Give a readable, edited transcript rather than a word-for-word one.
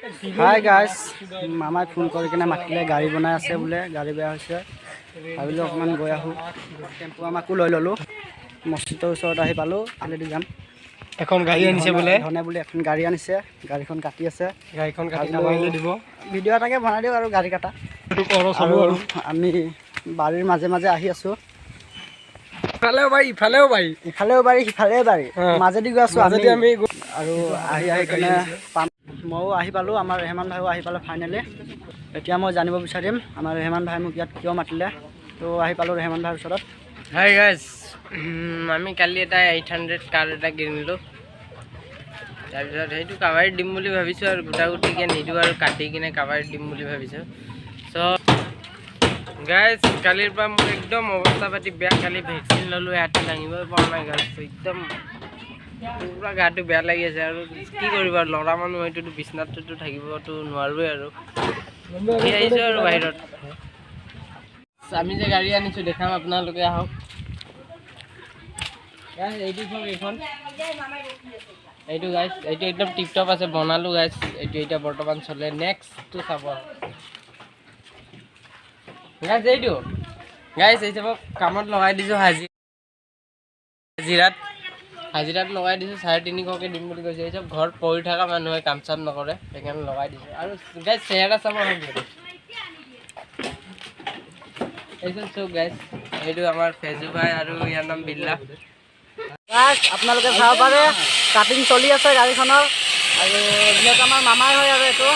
Hi guys, মামাই phone কৰি কিনে মাতিলে গাড়ী বনাই আছে বোলে, গাড়ী বেয়া হৈছে। ভাবিলোঁ অকণমান গৈ আহোঁ। টেম্পু আমাকো লৈ ল'লোঁ। মছজিদৰ ওচৰত আহি পালোঁ, ফালেদি যাম। এখন গাড়ী আনিছে বোলে, ধনে বোলে এখন গাড়ী আনিছে, গাড়ীখন কাটি আছে। গাড়ীখন কাটি কাবাইলে দিব, ভিডিঅ' এটাকে বনাই দিওঁ আৰু গাড়ী কাটা। আৰু আমি বাৰীৰ মাজে মাজে আহি আছোঁ। ইফালেও বাৰী ইফালেও বাৰী, ইফালেও বাৰী সিফালেও বাৰী, মাজেদি গৈ আছোঁ আমি। আৰু আহি কিনে পাম। ময়ো আহি পালোঁ, আমাৰ ৰেহমান ভাইও আহি পালোঁ ফাইনেলি। এতিয়া মই জানিব বিচাৰিম আমাৰ ৰেহমান ভাই মোক ইয়াত কিয় মাতিলে। তো আহি পালোঁ ৰেহমান ভাইৰ ওচৰত। হাই গাইজ, আমি কালি এটা 800 কাৰ এটা কিনিলোঁ। তাৰপিছত সেইটো কাভাৰীত দিম বুলি ভাবিছোঁ আৰু গোটা গুটিকৈ নিদিওঁ আৰু কাটি কিনে কাভাৰীত দিম বুলি ভাবিছোঁ। চ' গাইজ, কালিৰ পৰা মোৰ একদম অৱস্থা পাতি বেয়া। কালি ভেকচিন ল'লোঁ, ইয়াতে দাঙিবই পৰা নাই গাইজ। একদম পুৰা গাটো বেয়া লাগি আছে আৰু কি কৰিব আৰু, ল'ৰা মানুহ হয়তো বিচনাততো থাকিবতো নোৱাৰোৱেই আৰু আহিছোঁ আৰু বাহিৰত। আমি যে গাড়ী আনিছোঁ দেখাম, আপোনালোকে আহক। এইটো চাওক, এইখন এইটো গাইজ, এইটো একদম টিপটপ আছে, বনালোঁ গাইজ। এইটো এতিয়া বৰ্তমান চলে। নেক্সটটো চাব গাইজ, এইটো গাইজ এই চাব, কামত লগাই দিছোঁ। হাজিৰাত লগাই দিছোঁ, 350কৈ দিম বুলি কৈছে। এই চব ঘৰত পৰি থকা মানুহে কাম চাম নকৰে, সেইকাৰণে লগাই দিছোঁ। আৰু গাইজ চেহেৰা চাব এইচোন চব গাইজ, এইটো আমাৰ ফেজু ভাই আৰু ইয়াৰ নাম বিল্লা। গাইজ আপোনালোকে চাব পাৰে, কাটিং চলি আছে গাড়ীখনৰ। আৰু যিহেতু আমাৰ মামাই হয় আৰু এইটো